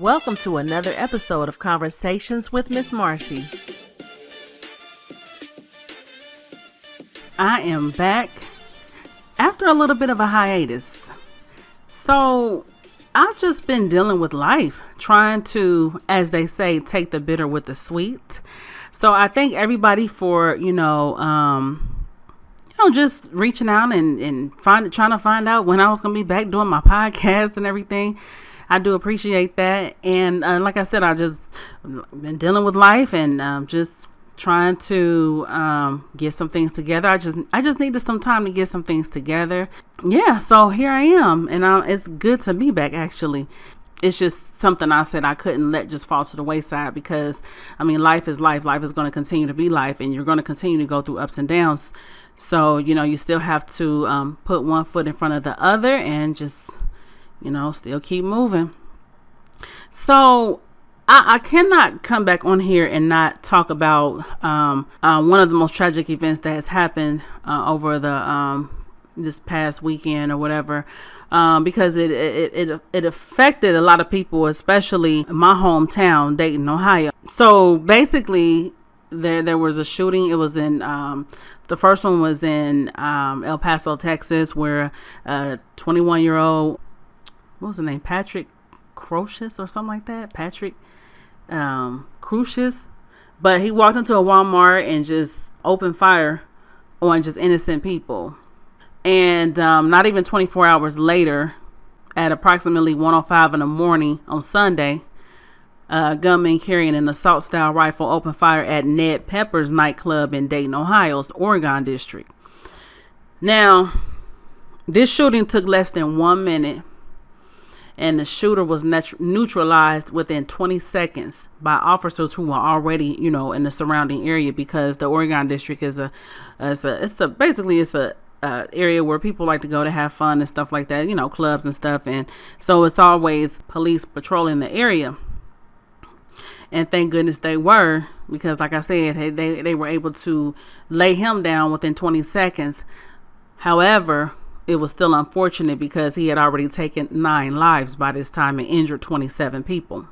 Welcome to another episode of Conversations with Miss Marcy. I am back after a little bit of a hiatus. So I've just been dealing with life, trying to, as they say, take the bitter with the sweet. So I thank everybody for, just reaching out and trying to find out when I was going to be back doing my podcast and everything. I do appreciate that. And like I said, I just been dealing with life and just trying to get some things together. I just needed some time to get some things together. Yeah, so here I am. And it's good to be back, actually. It's just something I said I couldn't let just fall to the wayside because, life is life. Life is going to continue to be life, and you're going to continue to go through ups and downs. So, you still have to put one foot in front of the other and just still keep moving. So I cannot come back on here and not talk about one of the most tragic events that has happened over the this past weekend or whatever, because it affected a lot of people, especially my hometown, Dayton, Ohio. So basically, there was a shooting. It was in the first one was in El Paso, Texas, where a 21-year-old, what was his name? Patrick Crusius or something like that. Patrick Crusius. But he walked into a Walmart and just opened fire on just innocent people. And not even 24 hours later, at approximately 1:05 in the morning on Sunday, a gunman carrying an assault-style rifle opened fire at Ned Pepper's nightclub in Dayton, Ohio's Oregon district. Now, this shooting took less than 1 minute. And the shooter was neutralized within 20 seconds by officers who were already, in the surrounding area, because the Oregon district is a area where people like to go to have fun and stuff like that, clubs and stuff. And so it's always police patrolling the area. And thank goodness they were, because like I said, they were able to lay him down within 20 seconds. However, it was still unfortunate because he had already taken 9 lives by this time and injured 27 people.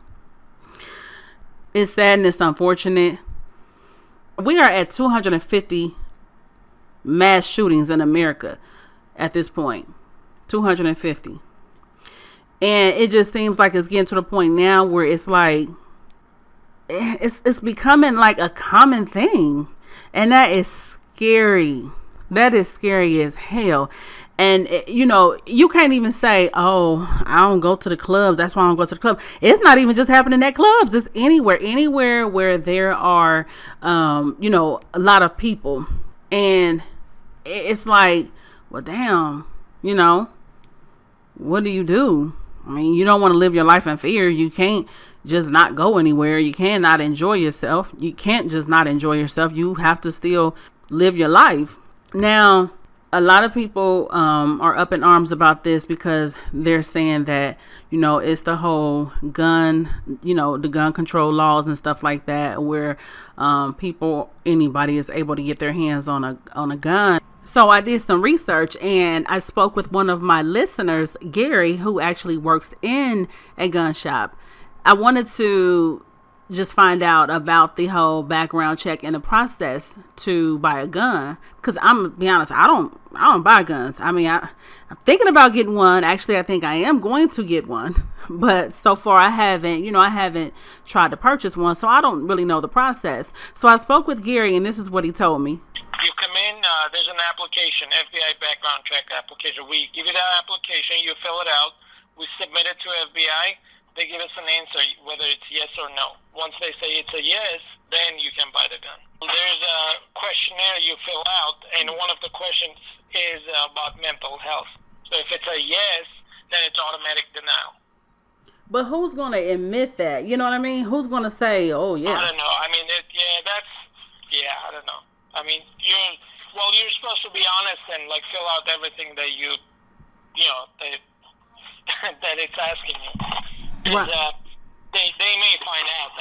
It's sad and it's unfortunate. We are at 250 mass shootings in America at this point. 250. And it just seems like it's getting to the point now where it's like, it's becoming like a common thing. And that is scary. That is scary as hell. And, you can't even say, oh, I don't go to the clubs. That's why I don't go to the club. It's not even just happening at clubs. It's anywhere where there are, a lot of people. And it's like, well, damn, what do you do? You don't want to live your life in fear. You can't just not go anywhere. You cannot enjoy yourself. You can't just not enjoy yourself. You have to still live your life. Now, a lot of people are up in arms about this because they're saying that, it's the whole gun, the gun control laws and stuff like that, where anybody is able to get their hands on a gun. So I did some research and I spoke with one of my listeners, Gary, who actually works in a gun shop. I wanted to just find out about the whole background check and the process to buy a gun, because I'm gonna be honest, I don't buy guns. I'm thinking about getting one. Actually, I think I am going to get one, but so far I haven't tried to purchase one, so I don't really know the process. So I spoke with Gary, and this is what he told me. You come in, there's an application, FBI background check application. We give you that application, you fill it out, we submit it to FBI. They give us an answer, whether it's yes or no. Once they say it's a yes, then you can buy the gun. There's a questionnaire you fill out, and one of the questions is about mental health. So if it's a yes, then it's automatic denial. But who's going to admit that? You know what I mean? Who's going to say, oh, yeah? I don't know. I don't know. You're supposed to be honest and fill out everything that that it's asking you. Right. They may find out.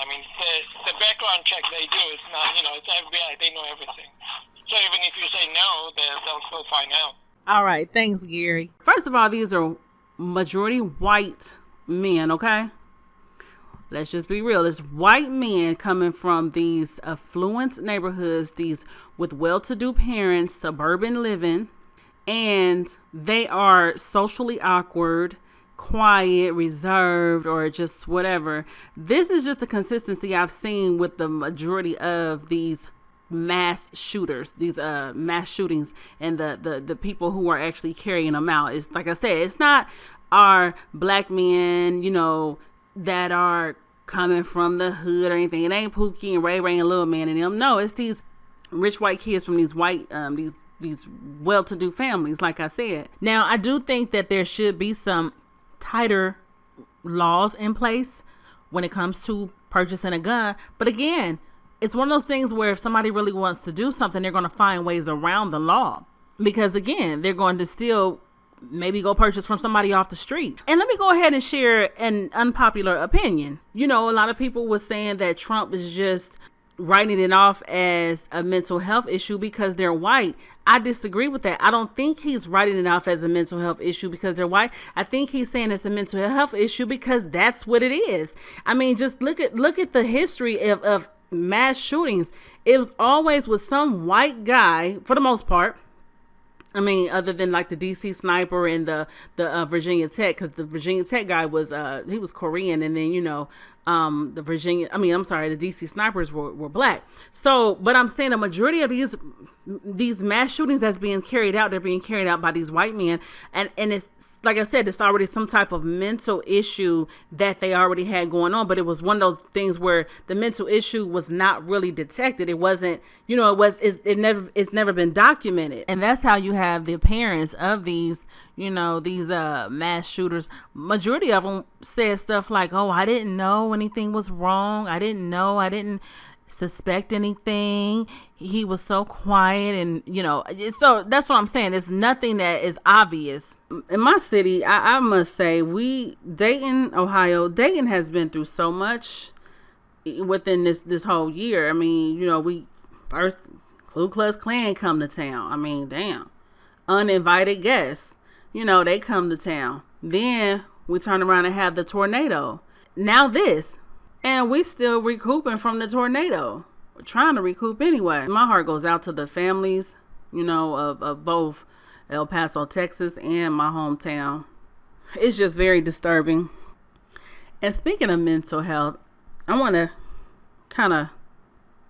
The background check they do is not, it's FBI. They know everything. So even if you say no, they'll still find out. All right. Thanks, Gary. First of all, these are majority white men, okay? Let's just be real. It's white men coming from these affluent neighborhoods, these with well-to-do parents, suburban living, and they are socially awkward, quiet, reserved, or just whatever. This is just a consistency I've seen with the majority of these mass shooters, these mass shootings, and the people who are actually carrying them out. It's like I said, it's not our black men, that are coming from the hood or anything. It ain't Pookie and Ray Ray and Lil Man and them. No, it's these rich white kids from these white these well-to-do families, like I said. Now, I do think that there should be some tighter laws in place when it comes to purchasing a gun. But again, it's one of those things where if somebody really wants to do something, they're going to find ways around the law, because again, they're going to still maybe go purchase from somebody off the street. And let me go ahead and share an unpopular opinion. A lot of people were saying that Trump is just writing it off as a mental health issue because they're white. I disagree with that. I don't think he's writing it off as a mental health issue because they're white. I think he's saying it's a mental health issue because that's what it is. I mean, just look at the history of mass shootings. It was always with some white guy for the most part. I mean, other than like the DC sniper and the Virginia Tech, because the Virginia Tech guy was he was Korean, and then the DC snipers were black. So, but I'm saying the majority of these mass shootings that's being carried out, they're being carried out by these white men, and it's like I said, it's already some type of mental issue that they already had going on. But it was one of those things where the mental issue was not really detected. It wasn't, it's never been documented, and that's how you have the appearance of these mass shooters. Majority of them said stuff like, "Oh, I didn't know anything was wrong. I didn't suspect anything. He was so quiet." And so that's what I'm saying. It's nothing that is obvious. In my city, I must say, Dayton, Ohio, Dayton has been through so much within this whole year. I mean, we first Ku Klux Klan come to town. I mean, damn, uninvited guests, they come to town. Then we turn around and have the tornado. Now this. And we still recouping from the tornado. We're trying to recoup anyway. My heart goes out to the families, of both El Paso, Texas, and my hometown. It's just very disturbing. And speaking of mental health, I want to kind of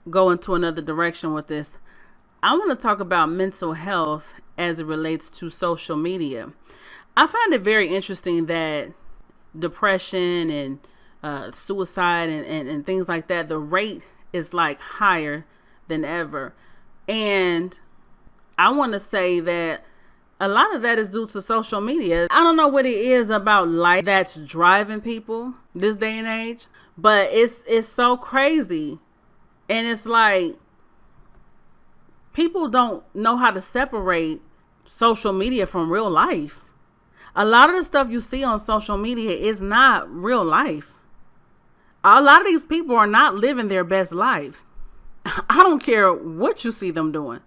go into another direction with this. I want to talk about mental health as it relates to social media. I find it very interesting that depression and suicide and things like that, the rate is like higher than ever. And I want to say that a lot of that is due to social media. I don't know what it is about life that's driving people this day and age, but it's so crazy. And it's like people don't know how to separate social media from real life. A lot of the stuff you see on social media is not real life. A lot of these people are not living their best lives. I don't care what you see them doing.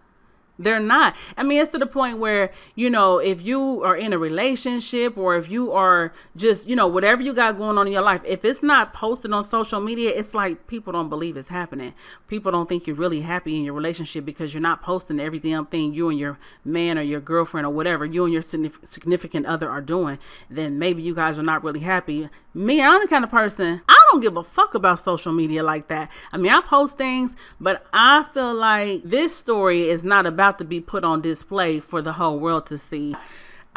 They're not. I mean, it's to the point where, if you are in a relationship or if you are just, whatever you got going on in your life, if it's not posted on social media, it's like people don't believe it's happening. People don't think you're really happy in your relationship because you're not posting every damn thing you and your man or your girlfriend or whatever you and your significant other are doing. Then maybe you guys are not really happy. Me, I'm the kind of person, I don't give a fuck about social media like that. I mean, I post things, but I feel like this story is not about to be put on display for the whole world to see.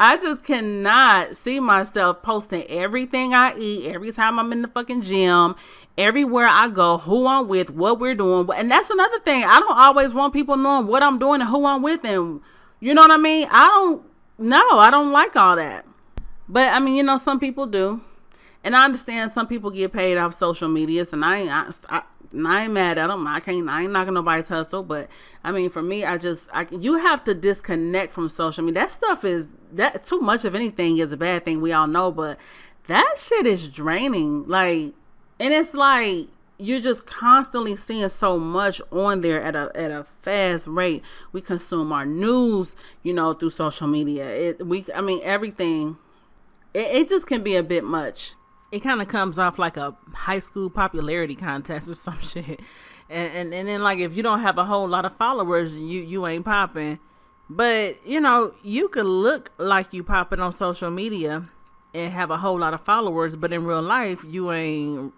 I just cannot see myself posting everything I eat, every time I'm in the fucking gym, everywhere I go, who I'm with, what we're doing. And that's another thing. I don't always want people knowing what I'm doing and who I'm with, and you know what I mean? I don't like all that. But I mean, some people do. And I understand some people get paid off social medias, and I ain't mad at them. I ain't knocking nobody's hustle, but I mean, for me, you have to disconnect from social media. That stuff that too much of anything is a bad thing. We all know, but that shit is draining. Like, and it's like you're just constantly seeing so much on there at a fast rate. We consume our news, through social media. Everything. It just can be a bit much. it kind of comes off like a high school popularity contest or some shit. And then like if you don't have a whole lot of followers, you ain't popping. But you know, you could look like you popping on social media and have a whole lot of followers, but in real life you ain't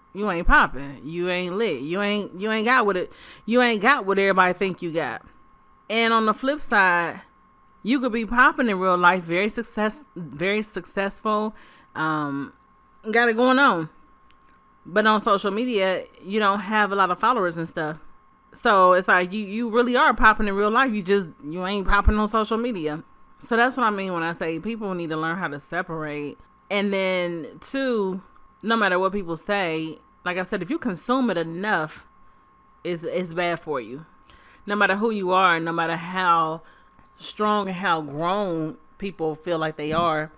popping. You ain't lit. You ain't got what it. You ain't got what everybody think you got. And on the flip side, you could be popping in real life, very successful, got it going on. But on social media, you don't have a lot of followers and stuff. So it's like you really are popping in real life. You ain't popping on social media. So that's what I mean when I say people need to learn how to separate. And then two, no matter what people say, like I said, if you consume it enough, it's bad for you. No matter who you are, no matter how strong and how grown people feel like they are,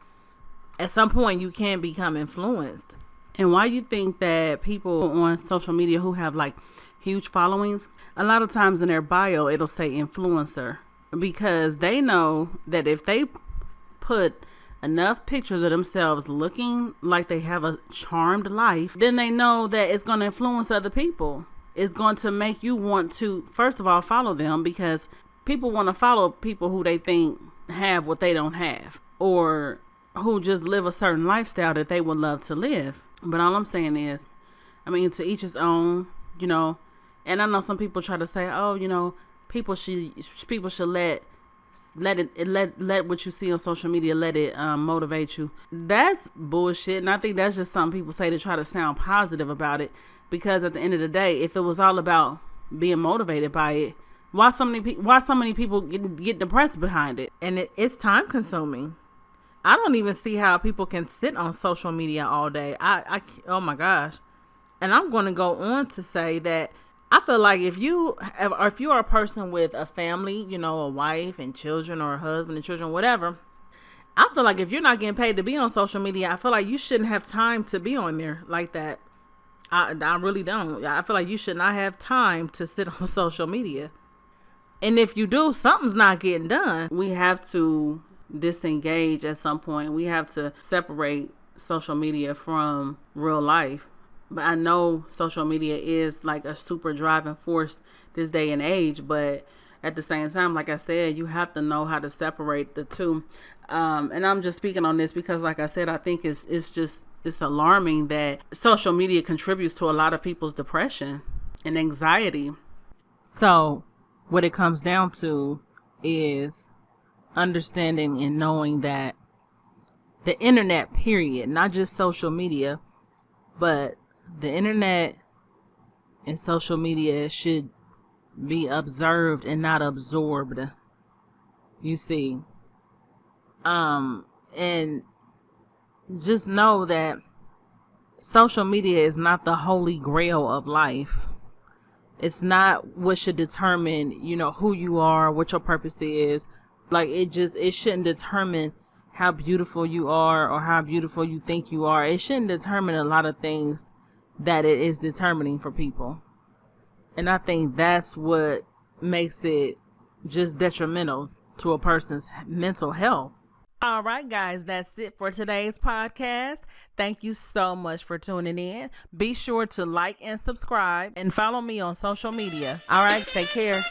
at some point you can become influenced. And why you think that people on social media who have like huge followings, a lot of times in their bio it'll say influencer, because they know that if they put enough pictures of themselves looking like they have a charmed life, then they know that it's going to influence other people. It's going to make you want to, first of all, follow them, because people want to follow people who they think have what they don't have, or who just live a certain lifestyle that they would love to live. But all I'm saying is, I mean, to each his own, you know. And I know some people try to say, oh, you know, people should let what you see on social media, let it motivate you. That's bullshit. And I think that's just something people say to try to sound positive about it. Because at the end of the day, if it was all about being motivated by it, why so many people get depressed behind it? And it's time consuming. I don't even see how people can sit on social media all day. Oh my gosh. And I'm going to go on to say that I feel like if you are a person with a family, you know, a wife and children, or a husband and children, whatever, I feel like if you're not getting paid to be on social media, I feel like you shouldn't have time to be on there like that. I really don't. I feel like you should not have time to sit on social media. And if you do, something's not getting done. We have to disengage at some point. We have to separate social media from real life. But I know social media is like a super driving force this day and age, but at the same time, like I said, you have to know how to separate the two. And I'm just speaking on this because, like I said, I think it's alarming that social media contributes to a lot of people's depression and anxiety. So what it comes down to is understanding and knowing that the internet, period, not just social media, but the internet and social media should be observed and not absorbed. You see. And just know that social media is not the holy grail of life. It's not what should determine, you know, who you are, what your purpose is. Like it shouldn't determine how beautiful you are or how beautiful you think you are. It shouldn't determine a lot of things that it is determining for people. And I think that's what makes it just detrimental to a person's mental health. All right, guys, that's it for today's podcast. Thank you so much for tuning in. Be sure to like and subscribe and follow me on social media. All right, take care.